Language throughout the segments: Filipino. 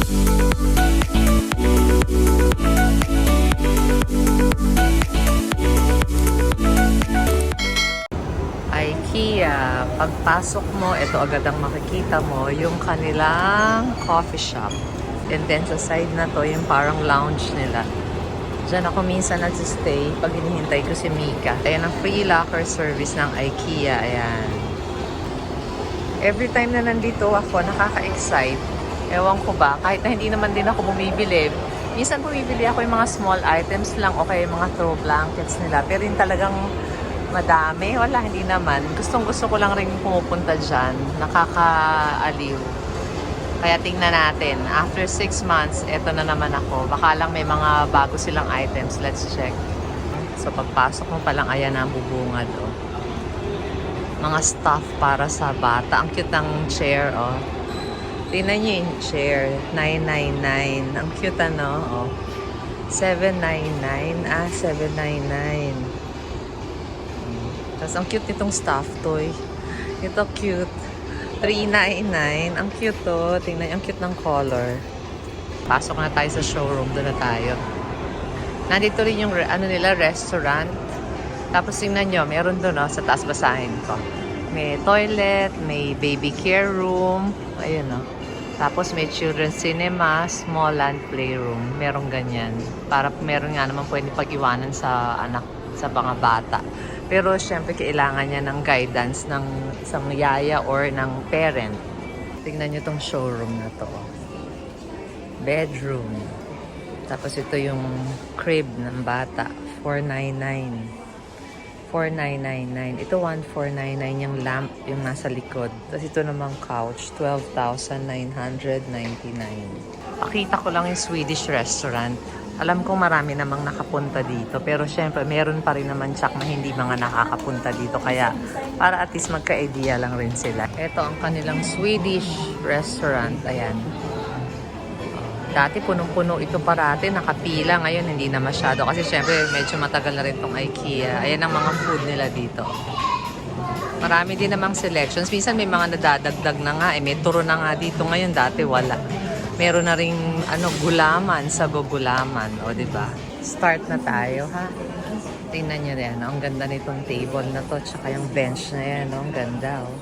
IKEA, pagpasok mo, ito agad ang makikita mo, yung kanilang coffee shop. And then sa side na to, yung parang lounge nila. Diyan ako minsan nagsistay pag hinihintay ko si Mika. Ayan ang free locker service ng IKEA. Ayan. Every time na nandito ako, nakaka-excite. Ewan ko ba, kahit na hindi naman din ako bumibili. Minsan bumibili ako yung mga small items lang o kaya yung mga throw blankets nila. Pero yung talagang madami, wala, hindi naman. Gusto ko lang rin pumupunta dyan. Nakakaaliw. Kaya tingnan natin. After 6 months, eto na naman ako. Baka lang may mga bago silang items. Let's check. So pagpasok mo palang, ayan na ang bubungad. Oh. Mga stuff para sa bata. Ang cute ng chair. Oh. Tingnan nyo yung chair. $999. Ang cute ano. Oh. $799. Ah, $799. Tapos ang cute nitong stuffed toy. Ito cute. $399. Ang cute to. Tingnan, ang cute ng color. Pasok na tayo sa showroom. Doon na tayo. Nandito rin yung ano nila, restaurant. Tapos tingnan nyo, meron doon sa taas, basahin ko. May toilet, may baby care room. Ayun Tapos may children's cinema, small land playroom. Merong ganyan. Para meron nga naman pwede pag-iwanan sa anak, sa mga bata. Pero syempre kailangan niya ng guidance ng isang yaya or ng parent. Tingnan niyo tong showroom na to. Bedroom. Tapos ito yung crib ng bata. $499. Ito $1,499 yung lamp yung nasa likod. Tapos ito namang couch. $12,999. Pakita ko lang yung Swedish restaurant. Alam kong marami namang nakapunta dito. Pero syempre, meron pa rin naman tsak na hindi mga nakakapunta dito. Kaya, para at least magka-idea lang rin sila. Ito ang kanilang Swedish restaurant. Ayan. Dati punong-puno ito parati. Nakapila. Ngayon, hindi na masyado. Kasi syempre, medyo matagal na rin itong IKEA. Ayan ang mga food nila dito. Marami din namang selections. Minsan may mga nadadagdag na nga. May turo na nga dito. Ngayon, dati wala. Meron na ring gulaman sa gugulaman, o di ba? Start na tayo, ha? Tingnan niyo yan, ang ganda nitong table na to, tsaka yung bench na yan, ang ganda, oh.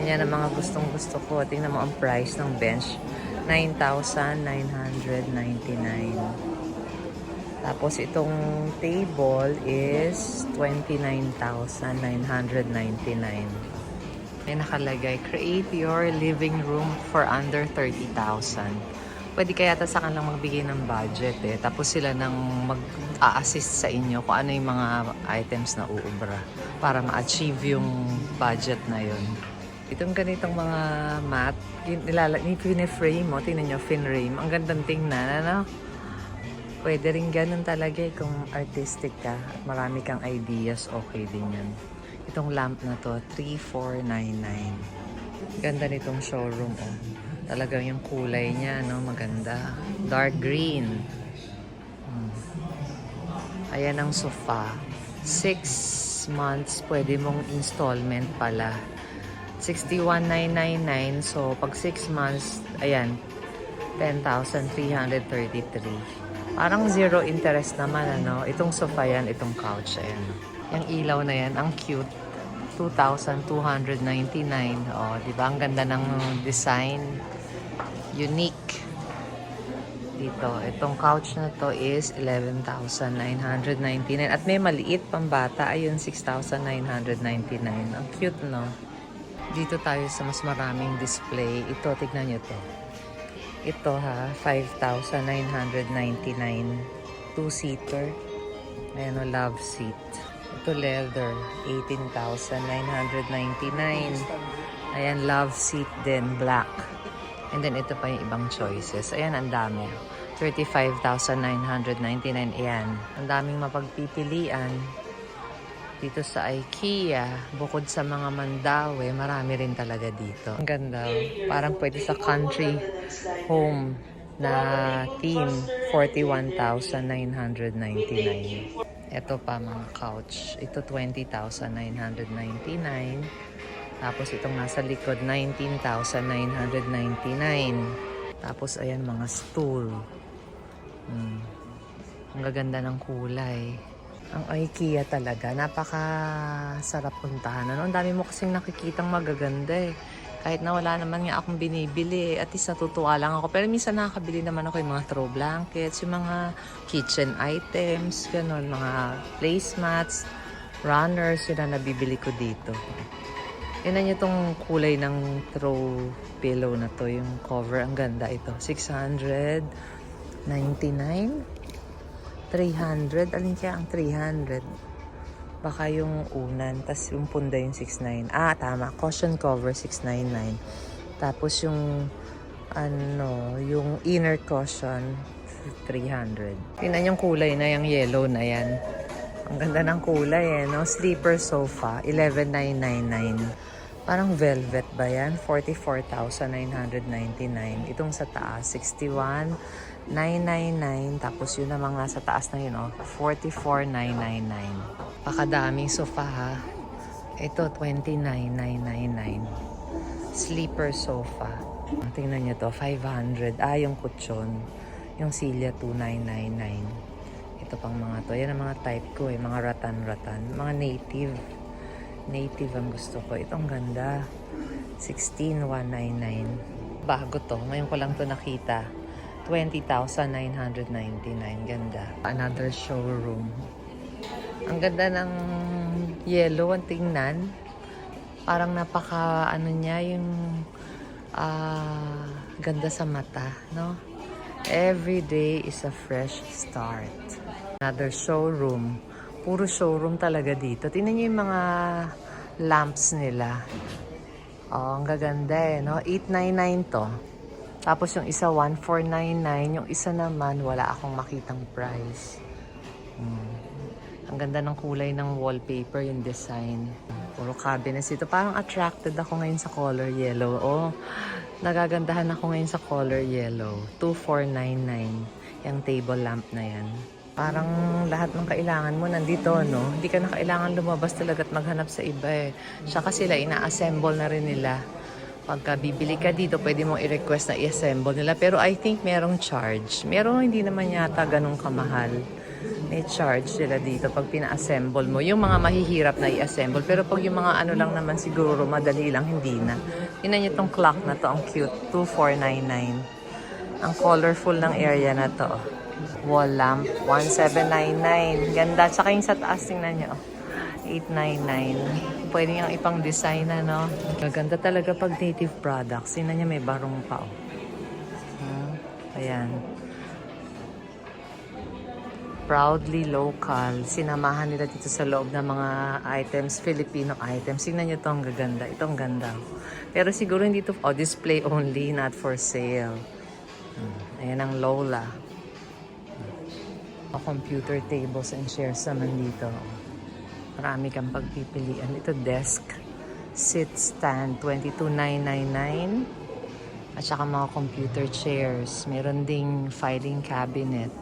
Yan ang mga gustong-gusto ko. Tingnan mo ang price ng bench, $9,999. Tapos itong table is $29,999. May nakalagay, create your living room for under 30,000. Pwede kaya sa kanilang magbigay ng budget Tapos sila nang mag-a-assist sa inyo kung ano yung mga items na uubra para ma-achieve yung budget na yun. Itong ganitong mga mat, pine-frame mo, tingnan nyo, fin-frame. Ang gandang tingnan, ano? Pwede rin ganun talaga kung artistic ka at marami kang ideas, okay din yan. Itong lamp na to, $3,499. Ganda nitong showroom, oh. Talagang yung kulay niya, no? Maganda. Dark green. Ayan ang sofa. 6 months, pwede mong installment pala. $61,999. So, pag 6 months, ayan, $10,333. Parang zero interest naman, ano? Itong sofa yan, itong couch, ayan. Yung ilaw na yan, ang cute. $2,299. Oh, di ba? Ang ganda ng design. Unique. Dito, itong couch na to is $11,999. At may maliit pang bata. Ayun, $6,999. Ang cute, no? Dito tayo sa mas maraming display. Ito, tignan nyo to. Ito, ha? $5,999. 2-seater. Ayan, o, love seat. Ito leather, $18,999. Ayan, love seat din, black. And then ito pa yung ibang choices. Ayan, ang dami. $35,999. Ayan, ang daming mapagpipilian. Dito sa IKEA, bukod sa mga Mandawe, marami rin talaga dito. Ang ganda. Parang pwede sa country home na theme, $41,999. Ito pa mga couch. Ito $20,999. Tapos itong nasa likod, $19,999. Tapos, ayan, mga stool. Ang gaganda ng kulay. Ang IKEA talaga, napaka-sarap puntahan. Ano? Ang dami mo kasing nakikitang magaganda eh. Kahit na wala naman nga akong binibili, at least natutuwa lang ako. Pero minsan nakakabili naman ako yung mga throw blankets, yung mga kitchen items, ganun, mga placemats, runners, yun ang nabibili ko dito. Tingnan niyo itong kulay ng throw pillow na to, yung cover, ang ganda ito. 699, 300, alin kaya ang 300? Baka yung unan, tas yung punda yung 69. Ah, tama. Cushion cover, 699. Tapos yung, yung inner cushion, 300. Tingnan yung kulay na, yung yellow na yan. Ang ganda ng kulay eh, no? Sleeper sofa, 11,999. Parang velvet ba yan? 44,999. Itong sa taas, 61,999. Tapos yun naman nga sa taas na yun, 44,999. Pakadaming sofa ha. Ito, 29,999. Sleeper sofa. Tingnan nyo to, 500. Ah, yung kutsyon. Yung silya, 2,999. Ito pang mga to. Yan ang mga type ko eh. Mga ratan-ratan. Mga native. Native ang gusto ko. Itong ganda. 16,199. Bago to. Ngayon ko lang to nakita. 20,999. Ganda. Another showroom. Ang ganda ng yellow ang tingnan. Parang napaka niya yung ganda sa mata, no? Every day is a fresh start. Another showroom. Puro showroom talaga dito. Tingnan niyo yung mga lamps nila. Oh, ang gaganda eh, no? 899 to. Tapos yung isa 1499, yung isa naman wala akong makitang price. Ang ganda ng kulay ng wallpaper, yung design. Puro cabinets ito. Parang attracted ako ngayon sa color yellow. Oh, nagagandahan ako ngayon sa color yellow. 2499. Yung table lamp na yan. Parang lahat ng kailangan mo nandito, no? Hindi ka na kailangan lumabas talaga at maghanap sa iba eh. Tsaka sila, ina-assemble na rin nila. Pagka bibili ka dito, pwede mong i-request na i-assemble nila. Pero I think merong charge. Merong hindi naman yata ganun kamahal. May charge sila dito pag pina-assemble mo. Yung mga mahihirap na i-assemble. Pero pag yung mga ano lang naman siguro, madali lang, hindi na. Tingnan niyo tong clock na to, ang cute. 2499. Ang colorful ng area na to. Wall lamp, 1799. Ganda. Tsaka yung sa taas, tingnan nyo. 899. Pwede yung ipang design na, no? Gaganda talaga pag native products. Tingnan nyo, may barong pa, oh. Ayan. Proudly local. Sinamahan nila dito sa loob ng mga items, Filipino items. Tingnan nyo to, ang gaganda. Ito ang ganda. Pero siguro hindi to, display only, not for sale. Ayan ang Lola. Computer tables and chairs naman dito. Marami kang pagpipilian. Ito desk. Sit stand, 22,999. At saka mga computer chairs. Meron ding filing cabinet.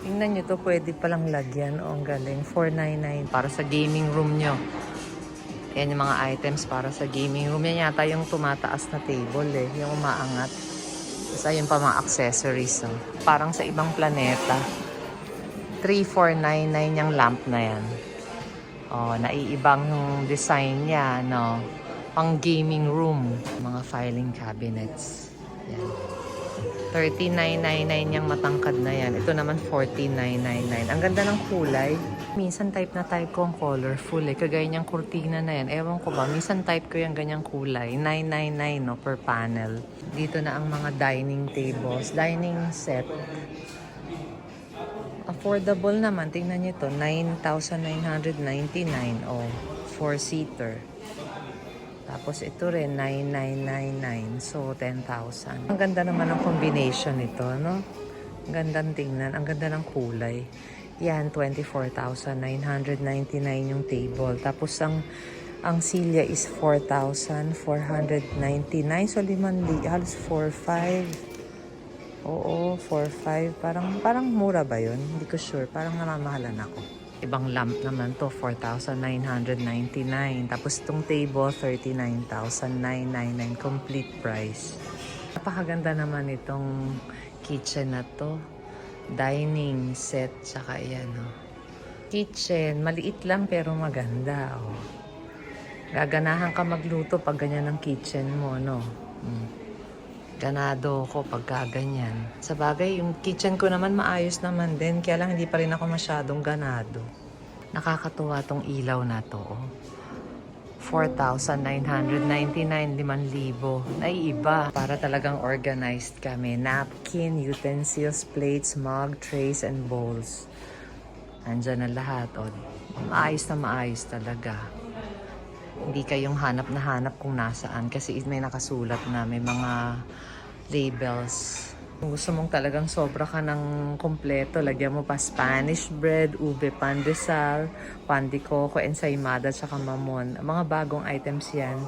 Tingnan nyo to, pwede palang lagyan. O, ang galing. 499 para sa gaming room nyo. Yan yung mga items para sa gaming room. Yan yata yung tumataas na table eh. Yung umaangat. Tapos ayun pa mga accessories. Oh. Parang sa ibang planeta. 3499 yung lamp na yan. Oh, naiibang yung design niya, no? Pang gaming room. Mga filing cabinets. Yan. 3999 yung matangkad na yan. Ito naman 14,999. Ang ganda ng kulay. Minsan type na type ko ang colorful eh. Kagaya niyang kurtina na yan. Ewan ko ba, minsan type ko yung ganyang kulay. 999 no, per panel. Dito na ang mga dining tables. Dining set. Affordable naman. Tingnan nyo to. 9,999. Oh, 4-seater. Tapos ito rin, 9,999. So, 10,000. Ang ganda naman ng combination nito, no? Ang gandang tingnan. Ang ganda ng kulay. Yan, 24,999 yung table. Tapos, ang silya is 4,499. So, halos 4,500. Oo, 4,500. Parang mura ba yun? Hindi ko sure. Parang namamahalan ako. Ibang lamp naman to, 4,999. Tapos itong table, 39,999. Complete price. Napakaganda naman itong kitchen na to. Dining set, tsaka yan, oh. Kitchen, maliit lang pero maganda, oh. Gaganahan ka magluto pag ganyan ang kitchen mo, no? Ganado ko pagka ganyan. Sa bagay, yung kitchen ko naman maayos naman din, kaya lang hindi pa rin ako masyadong ganado. Nakakatuwa tong ilaw na to, oh. 4,999, 5,000. Naiiba. Para talagang organized kami. Napkin, utensils, plates, mug, trays, and bowls. Andyan na lahat. O, maayos na maayos talaga. Hindi kayong hanap na hanap kung nasaan kasi may nakasulat na may mga labels. Kung gusto mong talagang sobra ka ng kompleto, lagyan mo pa Spanish bread, ube pandesal, pan de coco, ensaymada, tsaka mamon. Mga bagong items yan,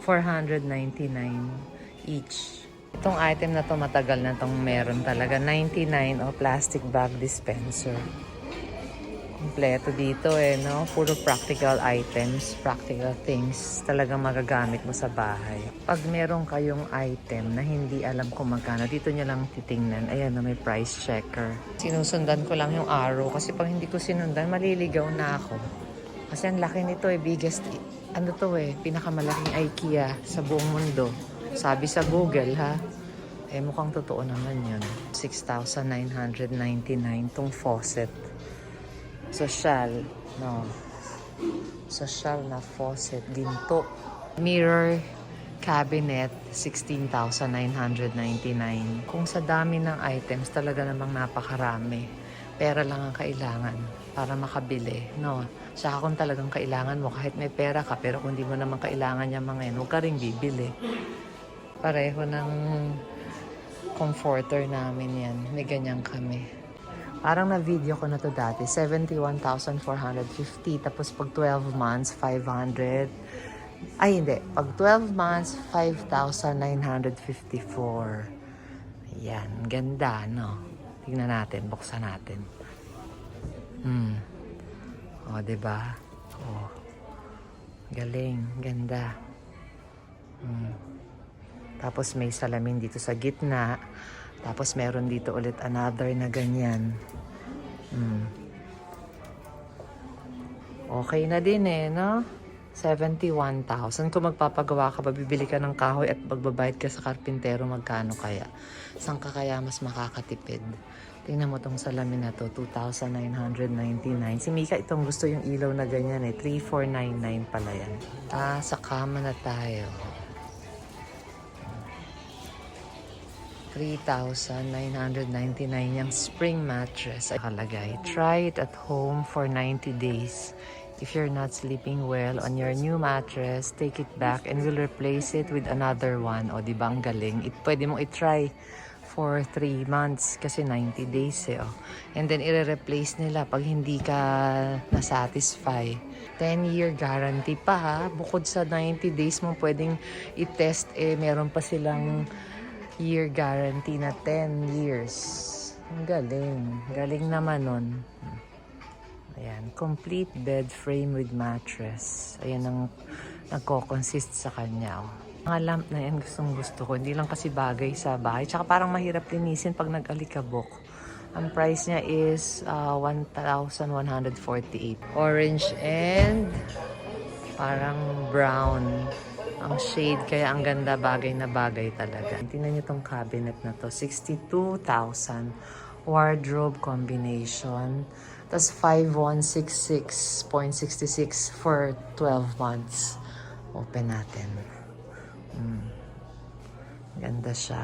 499 each. Itong item na to matagal na tong meron talaga, 99 o plastic bag dispenser. Kompleto dito no? Puro practical items, practical things talagang magagamit mo sa bahay. Pag meron kayong item na hindi alam kung magkano, dito nyo lang titingnan. Ayan na, may price checker. Sinusundan ko lang yung arrow kasi pag hindi ko sinundan, maliligaw na ako. Kasi ang laki nito biggest, pinakamalaking IKEA sa buong mundo. Sabi sa Google, ha? Mukhang totoo naman yun. 6,999 tong faucet. Social, no. Social na faucet, ginto. Mirror cabinet, 16,999. Kung sa dami ng items, talaga namang napakarami. Pera lang ang kailangan para makabili, no. Saka kung talagang kailangan mo, kahit may pera ka, pero kung di mo naman kailangan yung mga yan, huwag ka rin bibili. Pareho ng comforter namin yan. May ganyan kami. Parang na-video ko na to dati, 71,450. Tapos pag 12 months, 500. Ay, hindi. Pag 12 months, 5,954. Ayan. Ganda, no? Tingnan natin. Buksan natin. O, diba? O. Galing. Ganda. Tapos may salamin dito sa gitna. Tapos meron dito ulit another na ganyan. Okay na din no? 71,000. Kung magpapagawa ka, bibili ka ng kahoy at magbabayad ka sa karpintero, magkano kaya? Saan ka kaya mas makakatipid? Tingnan mo tong salamin na to, 2,999. Si Mika itong gusto yung ilaw na ganyan 3,499 pala yan. Sa kama na tayo. 3,999 yung spring mattress ay kalagay. Try it at home for 90 days. If you're not sleeping well on your new mattress, take it back and we'll replace it with another one. O, di ba ang galing? Pwede mong i-try for 3 months kasi 90 days And then, i-replace nila pag hindi ka na-satisfy. 10-year guarantee pa ha. Bukod sa 90 days mo pwedeng i-test, meron pa silang year guarantee na 10 years. Ang galing. Galing naman nun. Ayan. Complete bed frame with mattress. Ayan ang nagko-consist sa kanya. Mga lamp na yan gustong gusto ko. Hindi lang kasi bagay sa bahay. Tsaka parang mahirap linisin pag nag-alikabok. Ang price niya is 1,148. Orange and parang brown ang shade, kaya ang ganda, bagay na bagay talaga. Tingnan niyo tong cabinet na to, 62,000 wardrobe combination. Tapos 5,166.66 for 12 months. Open natin. Ganda siya.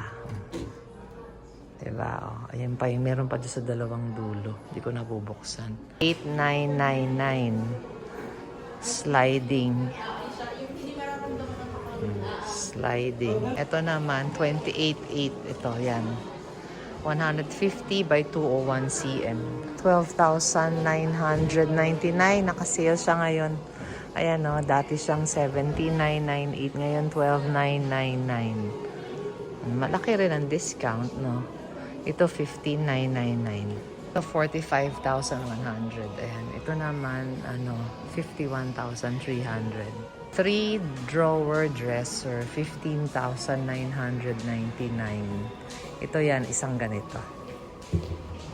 Diba? Ayan pa, meron pa doon sa dalawang dulo. Hindi ko nabubuksan. 8,999 sliding. Sliding. Ito naman, 28.8. Ito, yan. 150 by 201 cm. 12,999. Nakasale siya ngayon. Ayan o, dati siyang 17,998. Ngayon, 12,999. Malaki rin ang discount, no? Ito, 15,999. Ito, 45,100. Ayan. Ito naman, 51,300. 3-drawer dresser, 15,999. Ito yan, isang ganito.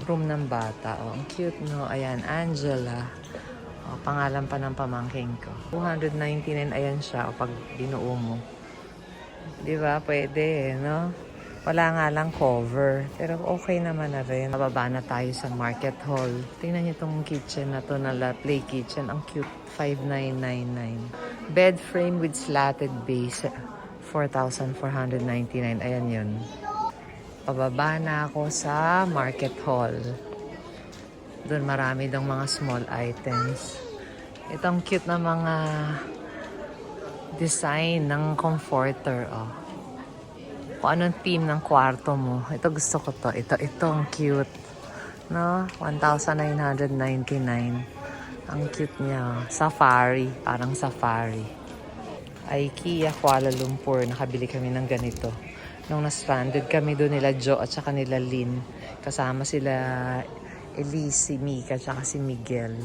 Room ng bata. Oh, ang cute, no? Ayan, Angela. Oh, pangalan pa ng pamangking ko. 299, ayan siya. O, pag binuo mo. Di ba? Pwede, no? Wala nga lang cover. Pero okay naman na rin. Mababa na tayo sa market hall. Tingnan niyo itong kitchen na to na play kitchen. Ang cute. 5,999. Bed frame with slatted base. 4,499. Ayan yun. Pababa na ako sa market hall. Doon marami daw mga small items. Itong cute na mga design ng comforter. Oh. Kung anong theme ng kwarto mo. Ito gusto ko to. Ito ang cute. No? 1,999. Ang cute niya. Safari. Parang safari. IKEA Kuala Lumpur. Nakabili kami ng ganito. Nung na-stranded kami doon nila Jo at saka nila Lynn. Kasama sila Elise, si Mika, at saka si Miguel.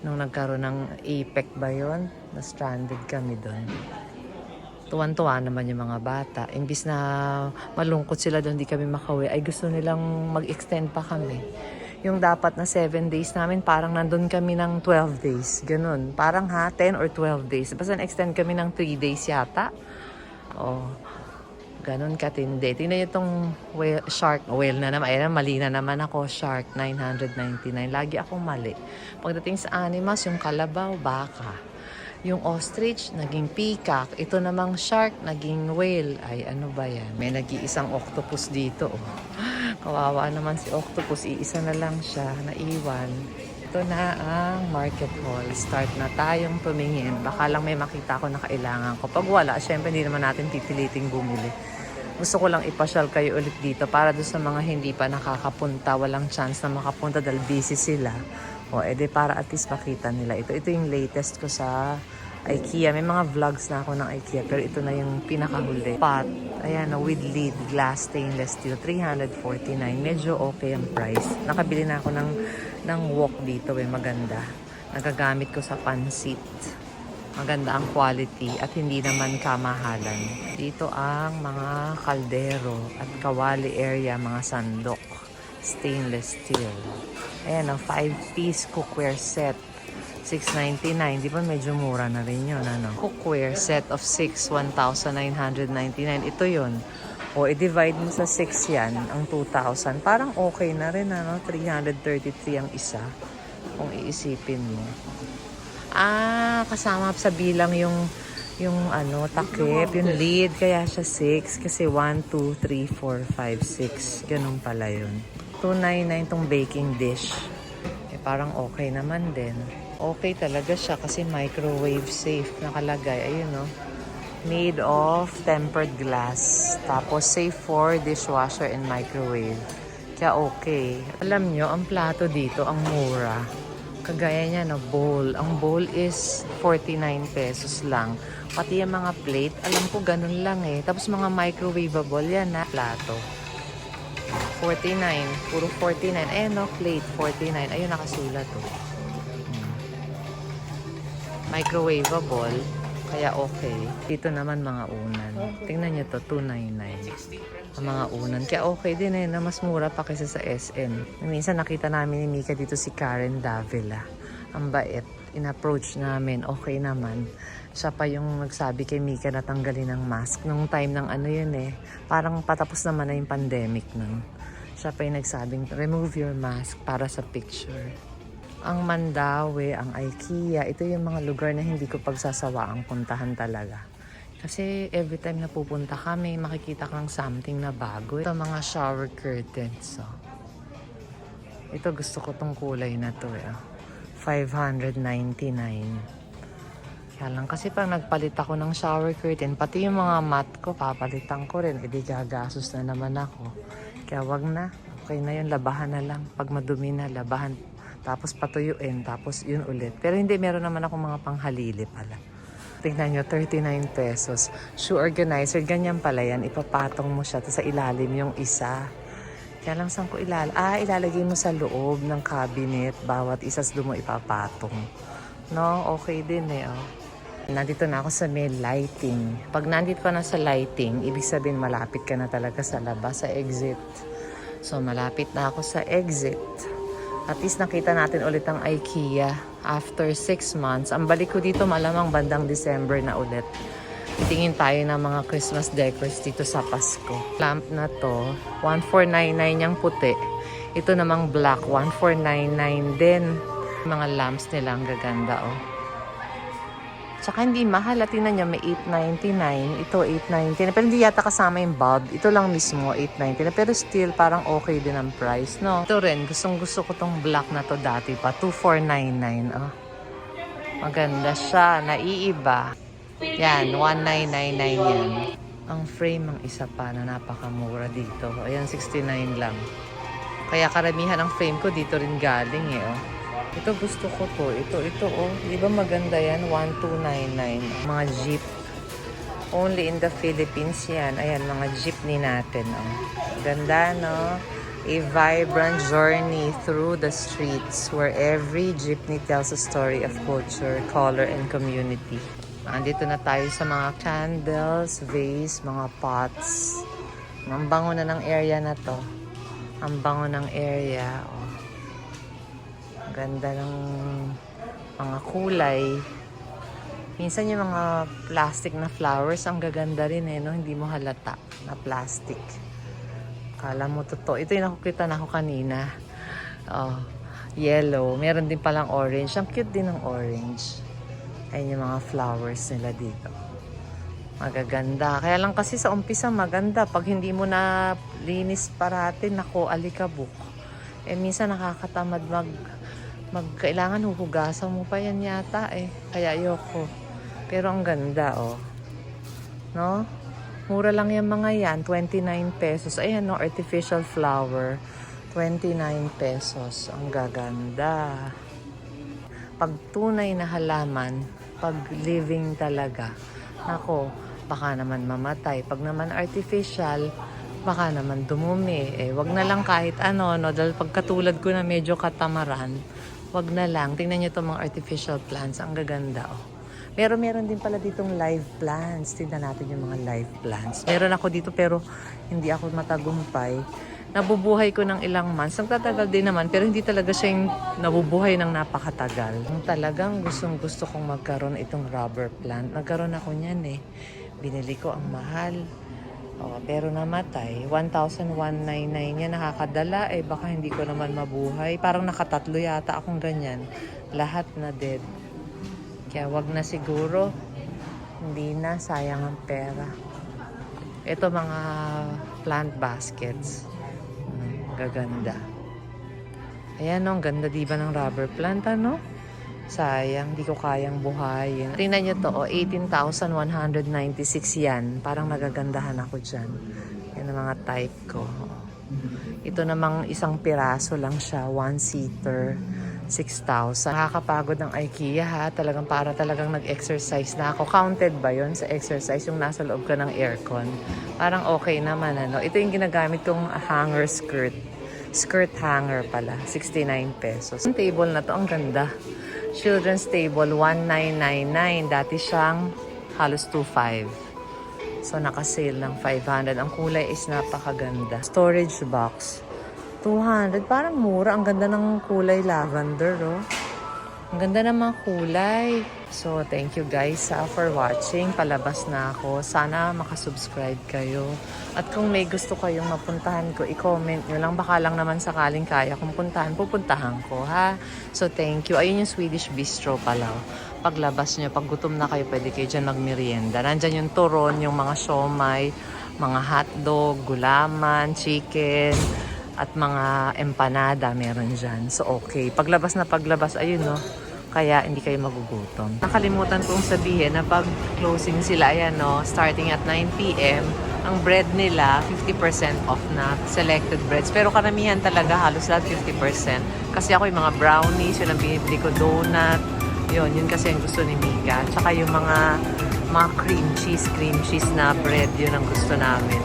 Nung nagkaroon ng APEC ba yun? Na-stranded kami doon. Tuwan-tuwa naman yung mga bata. Imbis na malungkot sila doon, di kami makauwi, ay gusto nilang mag-extend pa kami. Yung dapat na 7 days namin, parang nandun kami ng 12 days. Ganun. Parang 10 or 12 days. Basta na-extend kami ng 3 days yata. Oh, ganun katindi. Tingnan nyo itong shark. Whale na naman. Ayan, mali na naman ako. Shark, 999. Lagi akong mali. Pagdating sa animals, yung kalabaw, baka. Yung ostrich, naging peacock. Ito namang shark, naging whale. Ay, ano ba yan? May nag-iisang octopus dito. Oh. Kawawa naman si octopus. Iisa na lang siya, naiwan. Ito na ang market hall. Start na tayong tumingin. Baka lang may makita ko na kailangan ko. Pag wala, syempre hindi naman natin pipiliting bumili. Gusto ko lang ipasyal kayo ulit dito para doon sa mga hindi pa nakakapunta, walang chance na makapunta dahil busy sila. O, edi para at least makita nila ito. Ito yung latest ko sa IKEA. May mga vlogs na ako ng IKEA pero ito na yung pinakahuli. Pot, ayan, with lid, glass stainless steel, 349. Medyo okay ang price. Nakabili na ako ng wok dito, maganda. Nagagamit ko sa pansit. Maganda ang quality at hindi naman kamahalan. Dito ang mga kaldero at kawali area, mga sandok. Stainless steel. Ayan, 5-piece cookware set. 699. Di ba medyo mura na rin yun, ano? Cookware set of 6, 1,999. Ito yun. O, i-divide mo sa 6 yan, ang 2,000. Parang okay na rin, ano? 333 ang isa. Kung iisipin mo. Kasama sa bilang yung takip, yung lid. Kaya siya 6. Kasi 1, 2, 3, 4, 5, 6. Ganun pala yun. 299 tong baking dish. Parang okay naman din. Okay talaga siya kasi microwave safe nakalagay. Ayun, no? Made of tempered glass. Tapos safe for dishwasher and microwave. Kaya okay. Alam nyo, ang plato dito, ang mura. Kagaya niya, no, bowl. Ang bowl is 49 pesos lang. Pati yung mga plate, alam ko ganun lang eh. Tapos mga microwavable yan na plato. 49. Puro 49. Ayan, no, plate 49. Ayun, nakasulat to. Microwavable. Kaya okay. Dito naman mga unan. Tingnan nyo to, 299. Ang mga unan. Kaya okay din eh, na mas mura pa kaysa sa SM. Minsan nakita namin ni Mika dito si Karen Davila. Ang bait. In-approach namin. Okay naman. Siya pa yung nagsabi kay Mika na tanggalin ng mask. Nung time ng ano yun eh. Parang patapos naman na yung pandemic nun. Siya pa yung nagsabing, remove your mask para sa picture. Ang Mandaue, ang IKEA, ito yung mga lugar na hindi ko pagsasawaang puntahan talaga. Kasi every time na pupunta kami, makikita kang something na bago. Ito mga shower curtains. So. Ito gusto ko tong kulay na to. 599. Kaya lang kasi pag nagpalit ako ng shower curtain, pati yung mga mat ko, papalitan ko rin. Edi gagasos na naman ako. Kaya wag na. Okay na yun, labahan na lang. Pag madumi na, labahan. Tapos patuyuin, tapos yun ulit. Pero hindi, meron naman ako mga panghalili pala. Tingnan nyo, 39 pesos. Shoe organizer, ganyan pala yan. Ipapatong mo siya, tapos sa ilalim yung isa. Kaya lang saan ko ilalagay mo sa loob ng cabinet. Bawat isas doon mo ipapatong. No, okay din eh. Oh. Nandito na ako sa may lighting. Pag nandito ka na sa lighting, ibig sabihin malapit ka na talaga sa labas, sa exit. So malapit na ako sa exit. At least nakita natin ulit ang IKEA after 6 months. Ang balik ko dito malamang bandang December na ulit. Tingin tayo ng mga Christmas decors dito sa Pasko. Lamp na to, 1499 yung puti. Ito namang black, 1499 din. Mga lamps nila ang gaganda, oh. Tsaka hindi mahal. Tingnan nyo, may 899. Ito, 899. Pero hindi yata kasama yung bulb. Ito lang mismo, 899. Pero still, parang okay din ang price, no? Ito rin, gustong-gusto ko tong black na to dati pa. 2499, oh. Maganda siya, naiiba. Yan, 1999 yan. Ang frame ang isa pa na napakamura dito. Ayan, 69 lang. Kaya karamihan ng frame ko dito rin galing eh, oh. Ito gusto ko to. Ito, oh. Di ba maganda yan? 1299. Mga jeep. Only in the Philippines yan. Ayan, mga jeepney natin, oh. Ganda, no? A vibrant journey through the streets where every jeepney tells a story of culture, color, and community. Andito na tayo sa mga candles, vase, mga pots. Ang bango na ng area na to. Ang bango ng area. Oh. Ganda ng mga kulay. Minsan yung mga plastic na flowers, ang gaganda rin eh, no? Hindi mo halata na plastic. Kala mo totoo. Ito yung nakukita na ako kanina. Oh, yellow. Meron din palang orange. Ang cute din ng orange. Ayun yung mga flowers nila dito. Magaganda. Kaya lang kasi sa umpisa maganda. Pag hindi mo na linis parati, nako, alikabok. Eh minsan nakakatamad kailangan huhugasan mo pa yan yata eh. Kaya ayoko. Pero ang ganda, oh. No? Mura lang yung mga yan. 29 pesos. Ayan, no? Artificial flower. 29 pesos. Ang gaganda. Pag tunay na halaman, pag living talaga, nako, baka naman mamatay. Pag naman artificial, baka naman dumumi. Eh, wag na lang kahit ano, no? Dahil pag katulad ko na medyo katamaran, wag na lang. Tingnan nyo itong mga artificial plants. Ang gaganda, oh. Pero meron din pala ditong live plants. Tingnan natin yung mga live plants. Meron ako dito pero hindi ako matagumpay. Nabubuhay ko ng ilang months. Nagtatagal din naman, pero hindi talaga siya yung nabubuhay ng napakatagal. Kung talagang gustong-gusto kong magkaroon itong rubber plant, nagkaroon ako niyan eh. Binili ko ang mahal. Oh, pero namatay. 1,199 yan nakakadala eh. Baka hindi ko naman mabuhay. Parang nakatatlo yata akong ganyan. Lahat na dead. Kaya wag na siguro. Hindi na, sayang ang pera. Ito mga plant baskets. Gaganda. Ayan, no, ang ganda diba ng rubber plant, ano? Sayang, di ko kayang buhayin. Tingnan nyo to, 18,196 yan. Parang nagagandahan ako dyan. Yan ang mga type ko. Ito namang isang piraso lang siya, 1-seater, 6,000. Nakakapagod ng IKEA, ha? Talagang nag-exercise na ako. Counted ba yon sa exercise? Yung nasa loob ka ng aircon. Parang okay naman, ano? Ito yung ginagamit kong hanger skirt. Skirt hanger pala, 69 pesos. Ang table na to, ang ganda. Children's table, 1999. Dati siyang halos 25. So, naka-sale ng 500. Ang kulay is napakaganda. Storage box, 200. Parang mura. Ang ganda ng kulay lavender, oh. Ang ganda ng mga kulay. So, thank you guys for watching. Palabas na ako. Sana makasubscribe kayo. At kung may gusto kayong mapuntahan ko, i-comment nyo lang. Baka lang naman sakaling kaya kung puntahan, pupuntahan ko, ha? So, thank you. Ayun yung Swedish Bistro pala. Paglabas nyo, pag gutom na kayo, pwede kayo dyan magmerienda. Nandyan yung turon, yung mga siomay, mga hotdog, gulaman, chicken, at mga empanada meron dyan. So, okay. Paglabas na paglabas, ayun, no? Kaya hindi kayo magugutom. Nakalimutan kong sabihin na pag closing sila, ayan, no? Starting at 9 p.m., ang bread nila, 50% off na selected breads. Pero karamihan talaga, halos lahat 50%. Kasi ako yung mga brownies, yun ang binibili ko, donut. Yun kasi yung gusto ni Mika. Tsaka yung mga cream cheese na bread, yun ang gusto namin.